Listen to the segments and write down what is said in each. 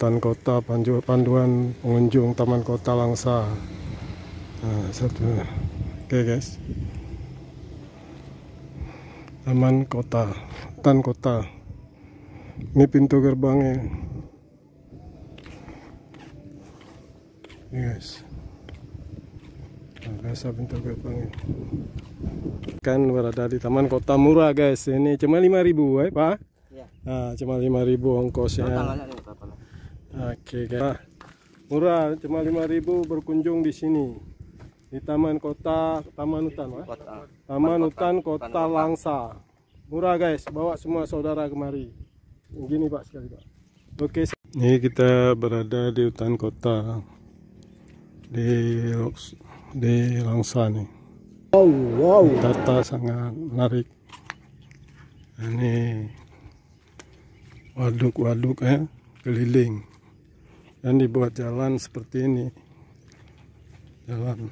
hutan kota, panduan pengunjung Taman Kota Langsa. Nah, satu. Oke guys, Taman Kota, hutan kota. Ini pintu gerbangnya. Ini guys, nah, biasa pintu gerbangnya. Kan berada di Taman Kota, murah guys. Ini cuma 5.000 Pak. Ya. Nah, cuma 5.000 ongkosnya. Oke guys, murah, cuma 5.000 berkunjung di sini di Taman Kota, Taman Hutan, Pak. Taman Hutan Kota Langsa. Murah guys, bawa semua saudara kemari. Gini Pak sekali Pak. Oke, ini kita berada di hutan kota di Langsa nih. Wow, tata sangat menarik. Ini waduk-waduk keliling dan dibuat jalan seperti ini. Jalan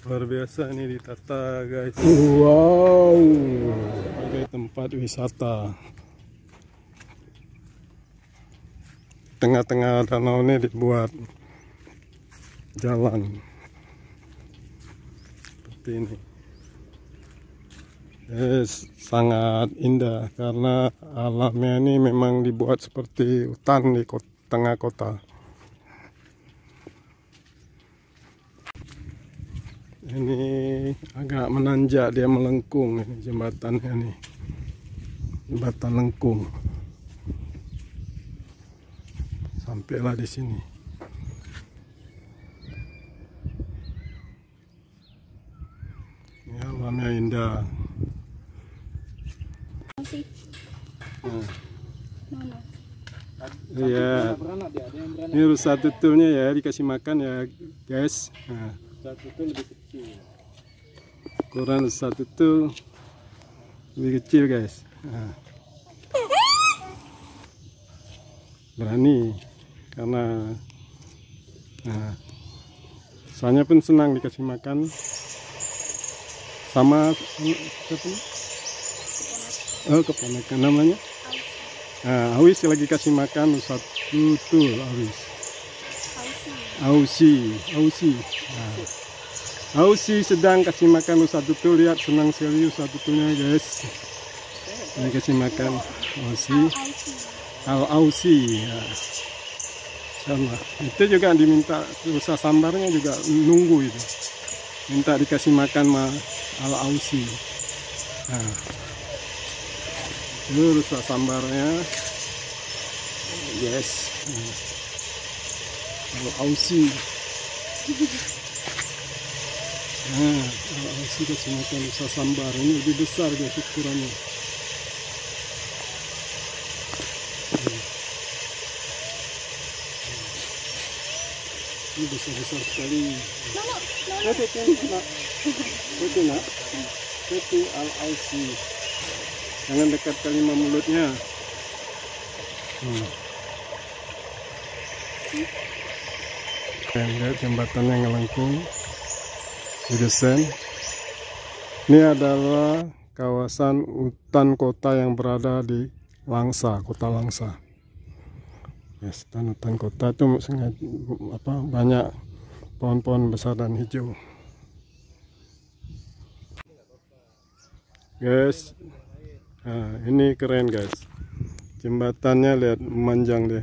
luar biasa ini ditata guys. Wow, sebagai tempat wisata. Tengah-tengah danau ini dibuat jalan seperti ini. Sangat indah karena alamnya ini memang dibuat seperti hutan di tengah kota. Ini agak menanjak, dia melengkung ini jembatannya nih. Jembatan lengkung. Sampailah di sini. Ini alamnya indah. Iya, ini rusa tutulnya ya, dikasih makan ya guys. Nah, rusa tutul lebih kecil. Ukuran rusa tutul lebih kecil guys. Nah, berani karena soalnya pun senang dikasih makan sama siapa? Oh, keponakan namanya. Awis lagi kasih makan rusa tutul, Ausi. Ausi sedang kasih makan rusa tutul. Lihat, senang sekali rusa tutulnya guys. Ini kasih makan Ausi. Ya. Sama. Itu juga diminta rusa sambarnya juga nunggu itu. Minta dikasih makan Ausi. Nah. Ini rusa sambarnya, yes. Ausi. Nah, Ausi kasih makan rusa sambar. Ini lebih besar guys ukurannya. Ini besar-besar sekali. Itu nak. Itu Ausi. Jangan dekat kali sama mulutnya. Lihat jembatannya ngelengkung didesain. Ini adalah kawasan hutan kota yang berada di Langsa, Kota Langsa. Yes, hutan kota itu banyak pohon-pohon besar dan hijau. Guys. Nah, ini keren guys, jembatannya lihat memanjang deh.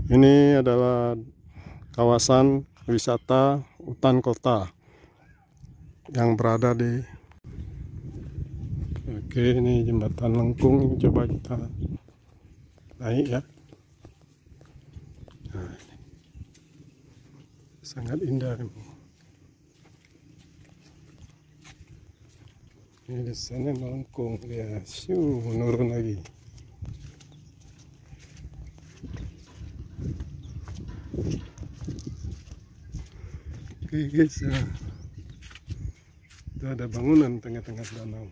Ini adalah kawasan wisata hutan kota yang berada di. Oke, ini jembatan lengkung, coba kita naik ya. Nah, sangat indah ini. Ini di sana melengkung dia, menurun lagi. Oke guys, ya. Itu ada bangunan tengah-tengah danau.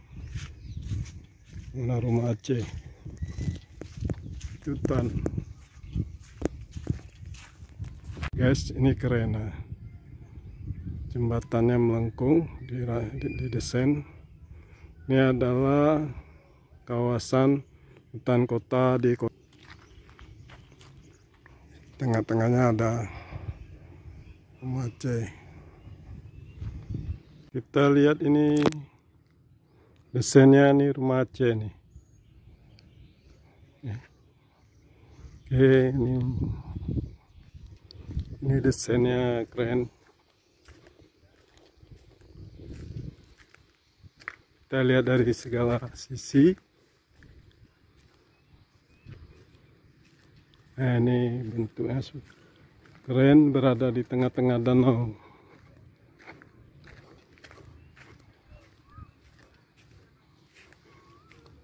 Bangunan rumah Aceh. Hutan. Guys, ini keren. Nah. Jembatannya melengkung, didesain. Ini adalah kawasan hutan kota di kota. Tengah-tengahnya ada remaja. Kita lihat ini desainnya nih, remaja nih. Oke, ini desainnya keren. Kita lihat dari segala sisi. Nah, ini bentuknya keren, berada di tengah-tengah danau.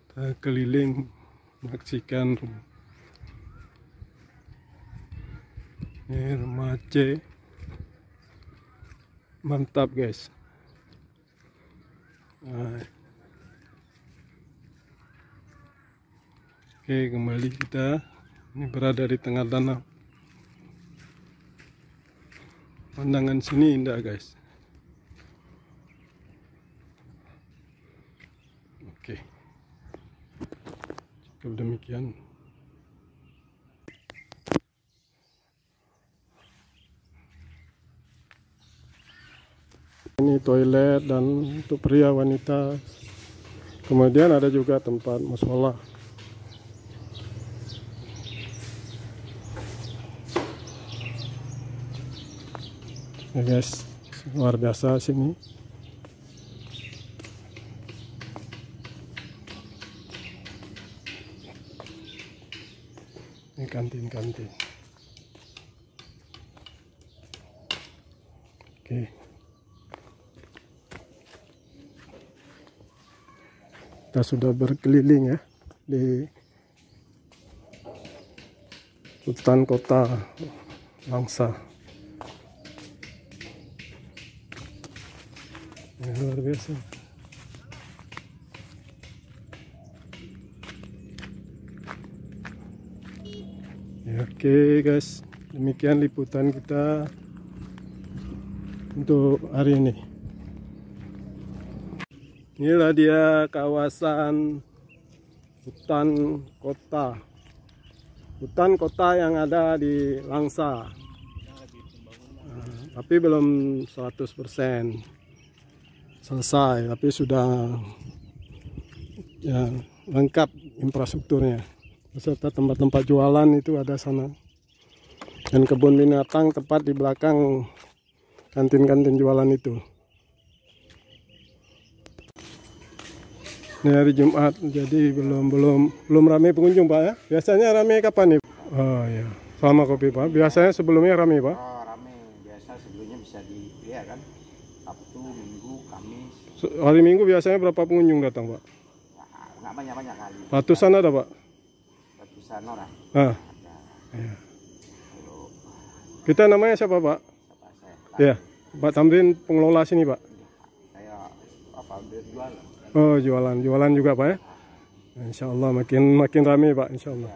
Kita keliling menyaksikan ini remaja. Mantap guys. Nah. Oke, kembali kita. Ini berada di tengah danau. Pandangan sini indah guys. Oke, cukup demikian. Ini toilet dan untuk pria wanita. Kemudian ada juga tempat mushola. Ya guys, luar biasa sini. Ini kantin-kantin. Oke. Kita sudah berkeliling ya di hutan kota Langsa. Ya, luar biasa. Ya, oke guys, demikian liputan kita untuk hari ini. Inilah dia kawasan hutan kota yang ada di Langsa. Tapi belum 100% selesai, tapi sudah ya, lengkap infrastrukturnya beserta tempat-tempat jualan itu ada sana, dan kebun binatang tepat di belakang kantin-kantin jualan itu. Ini hari Jumat, jadi belum ramai pengunjung Pak ya. Biasanya ramai kapan nih? Oh ya, sama kopi Pak. Biasanya sebelumnya ramai Pak. Oh, ramai. Biasa sebelumnya bisa ya kan. Sabtu, Minggu, Kamis. Hari Minggu biasanya berapa pengunjung datang Pak? Nggak banyak kali. Ratusan ada Pak? Ratusan orang. Ah. Ya. Kita namanya siapa Pak? Ya, Pak Tamrin, pengelola sini Pak. Saya jualan. Oh, jualan juga Pak ya. Insya Allah makin ramai Pak, Insya Allah.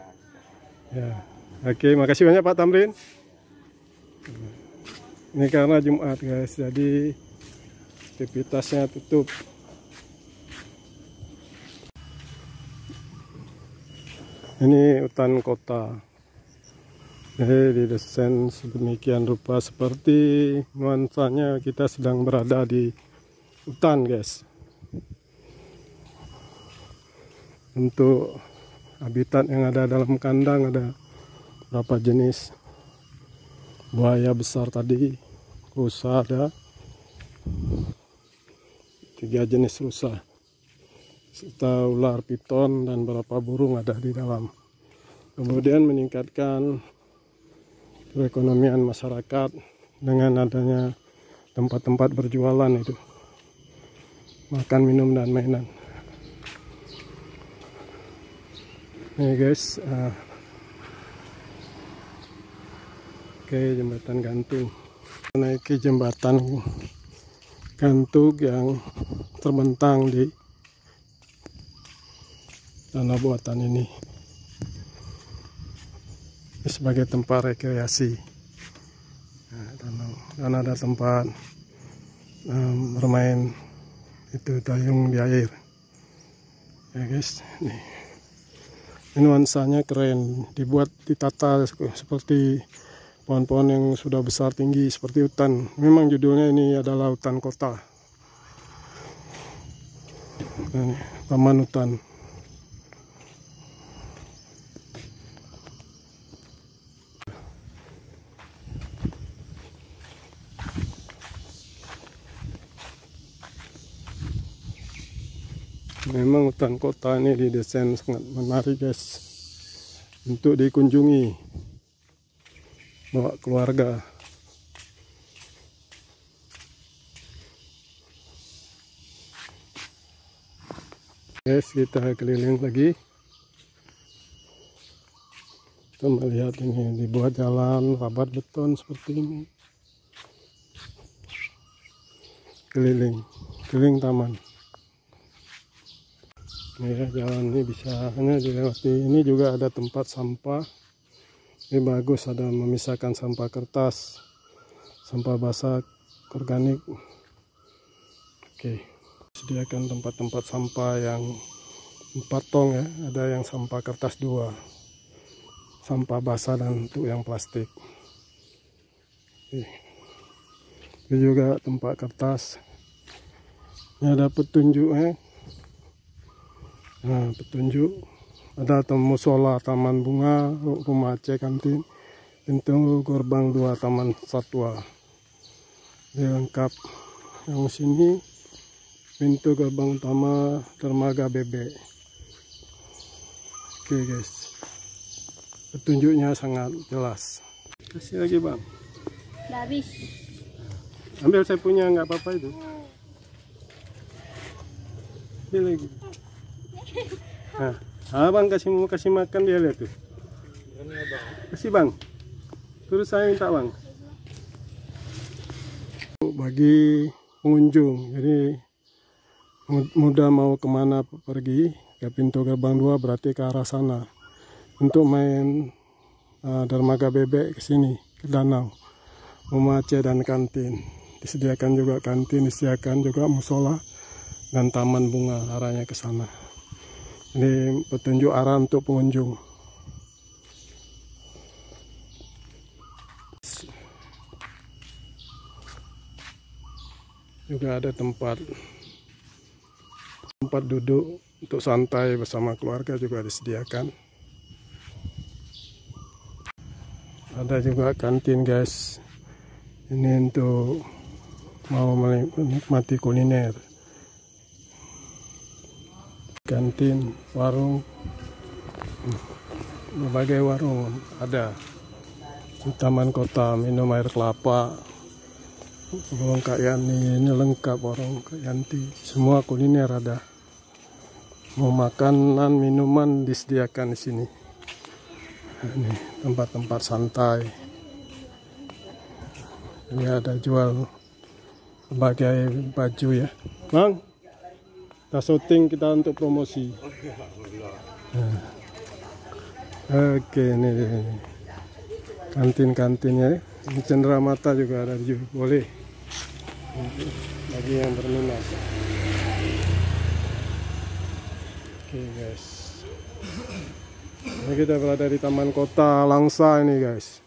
Ya. Oke, makasih banyak Pak Tamrin. Ini karena Jumat guys, jadi aktivitasnya tutup. Ini hutan kota. Didesain sedemikian rupa seperti nuansanya kita sedang berada di hutan guys. Untuk habitat yang ada dalam kandang ada berapa jenis buaya besar tadi, rusa ada 3 jenis rusa, serta ular piton dan beberapa burung ada di dalam. Kemudian meningkatkan perekonomian masyarakat dengan adanya tempat-tempat berjualan itu, makan, minum, dan mainan. Nih guys, oke, jembatan gantung. Menaiki jembatan gantung yang terbentang di tanah buatan ini sebagai tempat rekreasi. Dan ada tempat bermain itu dayung di air. Ya guys, nih. Nuansanya keren, ditata seperti pohon-pohon yang sudah besar tinggi seperti hutan. Memang judulnya ini adalah hutan kota. Ini taman hutan. Memang hutan kota ini didesain sangat menarik guys, untuk dikunjungi bawa keluarga. Guys, kita keliling lagi. Kita melihat ini dibuat jalan rabat beton seperti ini. Keliling taman. Ini ya, jalan ini bisa hanya dilewati. Ini juga ada tempat sampah. Ini bagus, ada memisahkan sampah kertas, sampah basah, organik. Oke, sediakan tempat-tempat sampah yang 4 tong ya. Ada yang sampah kertas 2, sampah basah dan untuk yang plastik. Oke. Ini juga tempat kertas. Ini ada petunjuk. Nah, petunjuk ada musola, taman bunga, rumah Aceh, kantin, pintu gerbang 2, taman satwa. Ini lengkap. Yang sini pintu gerbang utama dermaga bebek. Oke guys, petunjuknya sangat jelas. Kasih lagi bang. Udah habis. Ambil, saya punya, nggak apa-apa itu. Ini lagi. Nah, abang kasih makan dia, lihat tuh. Kasih bang. Terus saya minta bang. Bagi pengunjung, jadi mudah mau kemana pergi ke pintu gerbang 2 berarti ke arah sana. Untuk main dermaga bebek ke sini, ke danau, rumah Aceh dan kantin. Disediakan juga kantin, disediakan juga musola dan taman bunga, arahnya ke sana. Ini petunjuk arah untuk pengunjung. Juga ada tempat duduk untuk santai bersama keluarga juga disediakan. Ada juga kantin guys. Ini untuk mau menikmati kuliner. Kantin, warung, berbagai warung ada. Di taman kota, minum air kelapa, warung Kak Yani, ini lengkap warung Kak Yanti, semua kuliner ada. Mau makanan, minuman disediakan di sini. Ini tempat-tempat santai. Ini ada jual berbagai baju ya, bang. Kita syuting, kita untuk promosi. Nah. Oke, ini kantin-kantinnya. Ini cenderamata juga ada juga, boleh bagi yang berminat. Oke guys, ini kita berada di taman kota Langsa ini guys.